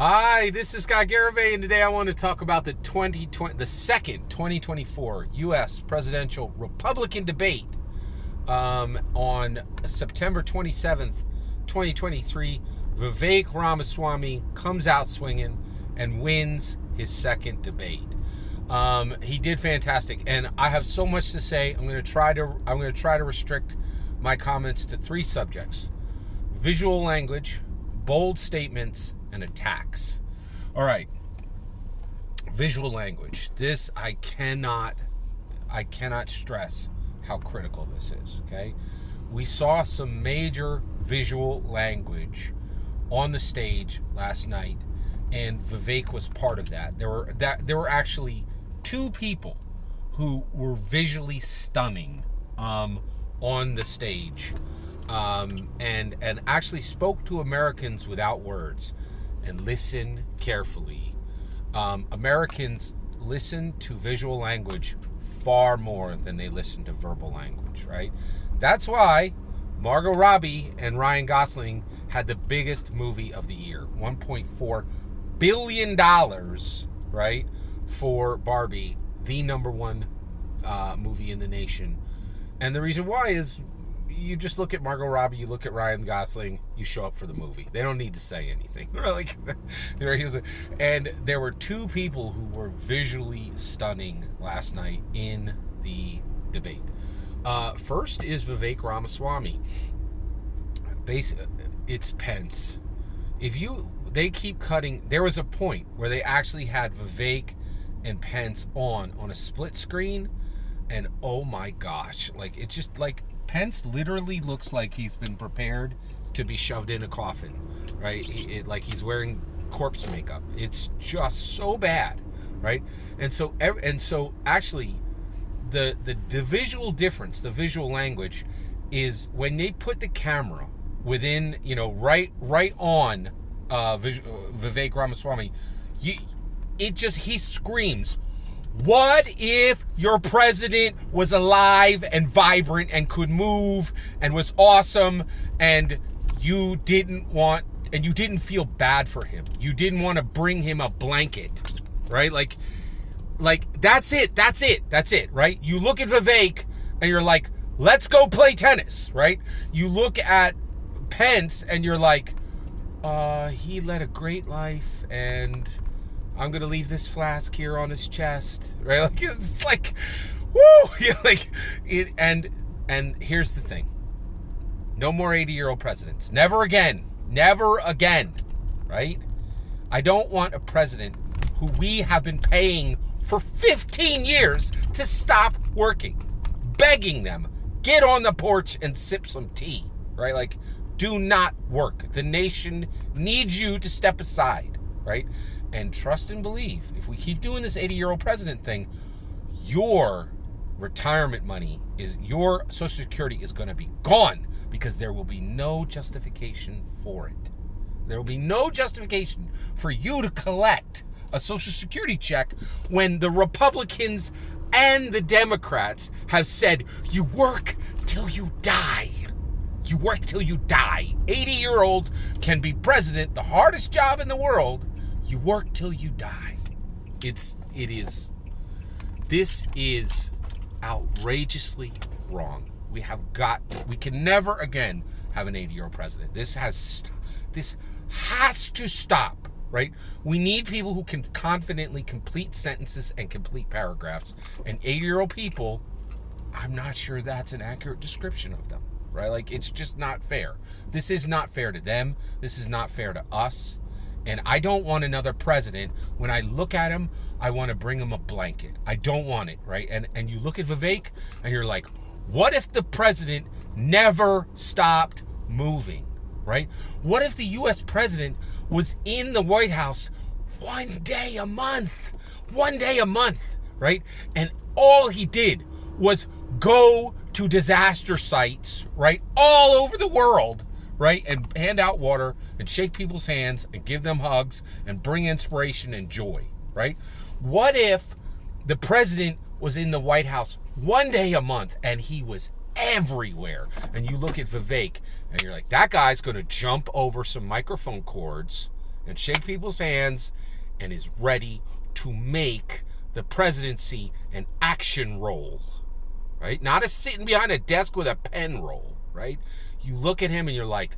Hi, this is Garibay, and today I want to talk about the second 2024 U.S. presidential Republican debate on September 27th, 2023. Vivek Ramaswamy comes out swinging and wins his second debate. He did fantastic, and I have so much to say. I'm going to try to restrict my comments to three subjects: visual language, bold statements, and attacks. All right. Visual language. This I cannot stress how critical this is, okay? We saw some major visual language on the stage last night, and Vivek was part of that. There were actually two people who were visually stunning on the stage, and actually spoke to Americans without words. And listen carefully. Americans listen to visual language far more than they listen to verbal language, right? That's why Margot Robbie and Ryan Gosling had the biggest movie of the year, $1.4 billion, right, for Barbie, the number one movie in the nation. And the reason why is you just look at Margot Robbie, you look at Ryan Gosling, you show up for the movie. They don't need to say anything. And there were two people who were visually stunning last night in the debate. First is Vivek Ramaswamy. It's Pence. They keep cutting. There was a point where they actually had Vivek and Pence on a split screen, and oh my gosh, it just Pence literally looks like he's been prepared to be shoved in a coffin, right? Like he's wearing corpse makeup. It's just so bad, right? And so actually, the visual difference, the visual language, is when they put the camera within, right on Vivek Ramaswamy, he screams, "What if your president was alive and vibrant and could move and was awesome, and you didn't feel bad for him? You didn't want to bring him a blanket," right? Like that's it, right? You look at Vivek and you're like, "Let's go play tennis," right? You look at Pence and you're like, he led a great life, and I'm going to leave this flask here on his chest, right? It's like, woo! And here's the thing. No more 80-year-old presidents. Never again, right? I don't want a president who we have been paying for 15 years to stop working, begging them, get on the porch and sip some tea, right? Do not work. The nation needs you to step aside, right? And trust and believe, if we keep doing this 80-year-old president thing, your retirement money, your Social Security is going to be gone, because there will be no justification for it. There will be no justification for you to collect a Social Security check when the Republicans and the Democrats have said, you work till you die. You work till you die. 80-year-olds can be president, the hardest job in the world. You work till you die. This is outrageously wrong. We can never again have an 80-year-old president. This has to stop, right? We need people who can confidently complete sentences and complete paragraphs. And 80-year-old people, I'm not sure that's an accurate description of them, right? It's just not fair. This is not fair to them. This is not fair to us. And I don't want another president. When I look at him, I want to bring him a blanket. I don't want it, right? And you look at Vivek and you're like, what if the president never stopped moving, right? What if the U.S. president was in the White House one day a month, right? And all he did was go to disaster sites, right? All over the world, right? And hand out water and shake people's hands and give them hugs and bring inspiration and joy, right? What if the president was in the White House one day a month and he was everywhere? And you look at Vivek and you're like, that guy's going to jump over some microphone cords and shake people's hands and is ready to make the presidency an action role, right? Not a sitting behind a desk with a pen roll, right? You look at him and you're like,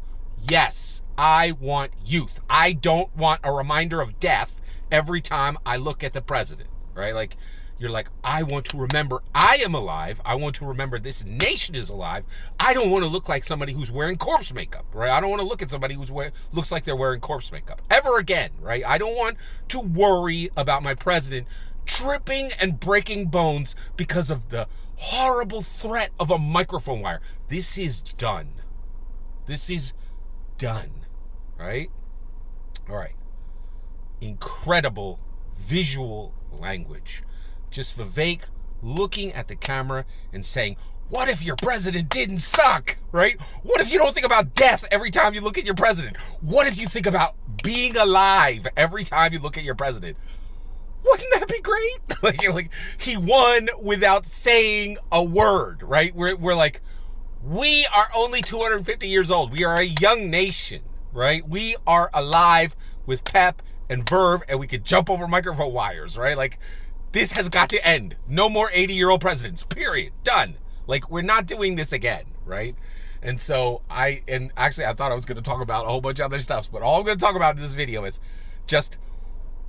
yes, I want youth. I don't want a reminder of death every time I look at the president, right? Like, you're like, I want to remember I am alive. I want to remember this nation is alive. I don't want to look like somebody who's wearing corpse makeup, right? I don't want to look at somebody who's looks like they're wearing corpse makeup ever again, right? I don't want to worry about my president tripping and breaking bones because of the horrible threat of a microphone wire. This is done. This is done, right? All right. Incredible visual language. Just Vivek looking at the camera and saying, what if your president didn't suck, right? What if you don't think about death every time you look at your president? What if you think about being alive every time you look at your president? Wouldn't that be great? like he won without saying a word, right? We're like, we are only 250 years old. We are a young nation, right? We are alive with pep and verve, and we could jump over microphone wires, right? Like, this has got to end. No more 80-year-old presidents, period. Done. Like, we're not doing this again, right? And so actually I thought I was going to talk about a whole bunch of other stuff, but all I'm going to talk about in this video is just,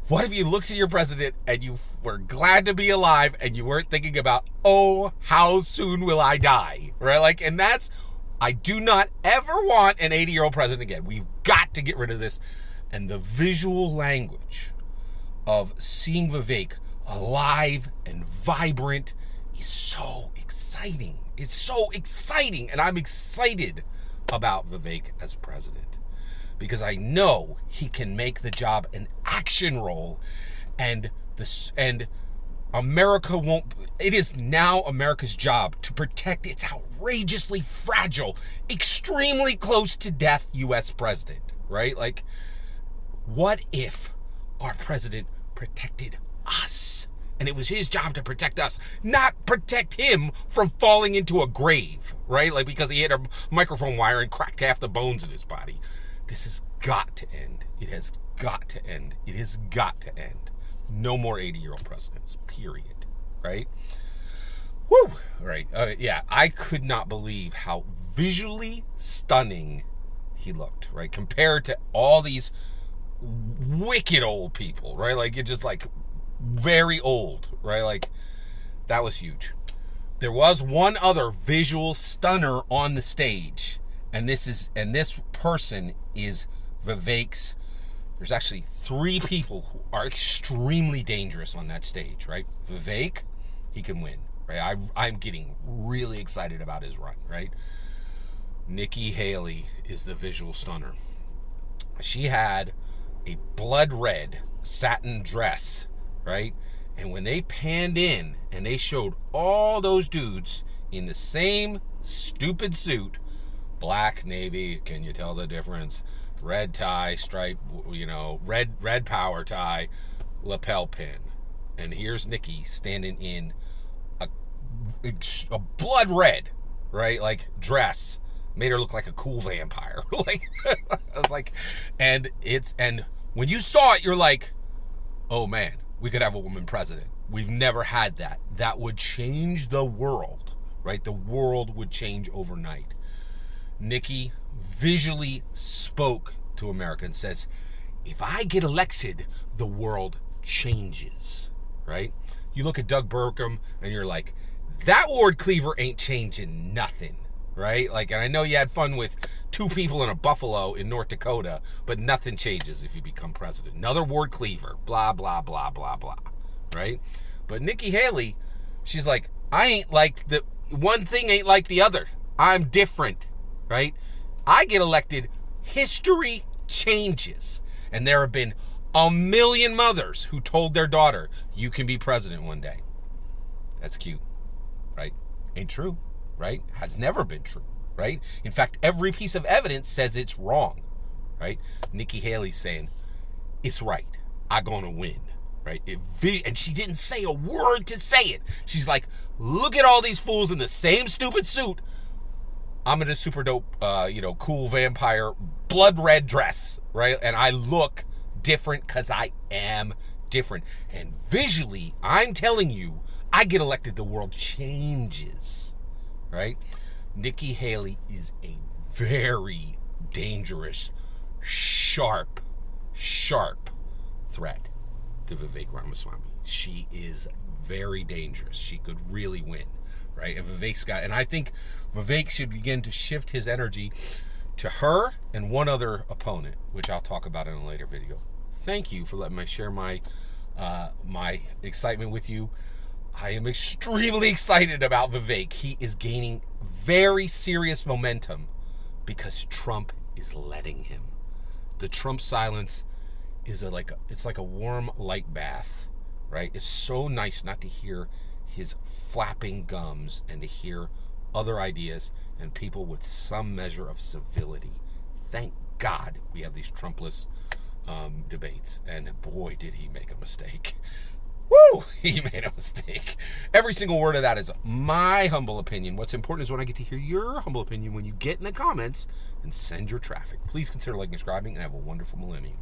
what if you looked at your president and you were glad to be alive and you weren't thinking about, oh, how soon will I die, right? Like, and that's, I do not ever want an 80-year-old president again. We've got to get rid of this. And the visual language of seeing Vivek alive and vibrant is so exciting. It's so exciting. And I'm excited about Vivek as president because I know he can make the job an action role, and America won't. It is now America's job to protect its outrageously fragile, extremely close to death U.S. president, right? Like, what if our president protected us? And it was his job to protect us, not protect him from falling into a grave, right? Like, because he hit a microphone wire and cracked half the bones in his body. This has got to end. It has got to end. It has got to end. No more 80-year-old presidents, period, right? Woo! All right. Yeah, I could not believe how visually stunning he looked, right? Compared to all these wicked old people, right? Like, you're just like very old, right? Like, that was huge. There was one other visual stunner on the stage, and this person is Vivek's. There's actually 3 people who are extremely dangerous on that stage, right? Vivek, he can win, right? I'm getting really excited about his run, right? Nikki Haley is the visual stunner. She had a blood red satin dress, right? And when they panned in and they showed all those dudes in the same stupid suit, black, navy, can you tell the difference? Red tie, stripe, red power tie, lapel pin. And here's Nikki standing in a blood red, right? Like, dress. Made her look like a cool vampire. Like, I was like, and when you saw it, you're like, oh man, we could have a woman president. We've never had that. That would change the world, right? The world would change overnight. Nikki visually spoke to America and says, if I get elected, the world changes, right? You look at Doug Burgum and you're like, that Ward Cleaver ain't changing nothing, right? Like, and I know you had fun with 2 people in a buffalo in North Dakota, but nothing changes if you become president. Another Ward Cleaver, blah, blah, blah, blah, blah, right? But Nikki Haley, she's like, I ain't like the one thing ain't like the other. I'm different, right? I get elected, history changes. And there have been a million mothers who told their daughter, you can be president one day. That's cute, right? Ain't true, right? Has never been true, right? In fact, every piece of evidence says it's wrong, right? Nikki Haley's saying, it's right. I'm going to win, right? And she didn't say a word to say it. She's like, look at all these fools in the same stupid suit. I'm in a super dope, cool vampire blood red dress, right? And I look different because I am different. And visually, I'm telling you, I get elected, the world changes, right? Nikki Haley is a very dangerous, sharp threat to Vivek Ramaswamy. She is very dangerous. She could really win, right? And I think Vivek should begin to shift his energy to her and one other opponent, which I'll talk about in a later video. Thank you for letting me share my excitement with you. I am extremely excited about Vivek. He is gaining very serious momentum because Trump is letting him. The Trump silence is it's like a warm light bath, right? It's so nice not to hear his flapping gums and to hear other ideas and people with some measure of civility. Thank God we have these Trumpless debates. And boy, did he make a mistake. Woo! He made a mistake. Every single word of that is my humble opinion. What's important is when I get to hear your humble opinion when you get in the comments and send your traffic. Please consider liking and subscribing and have a wonderful millennium.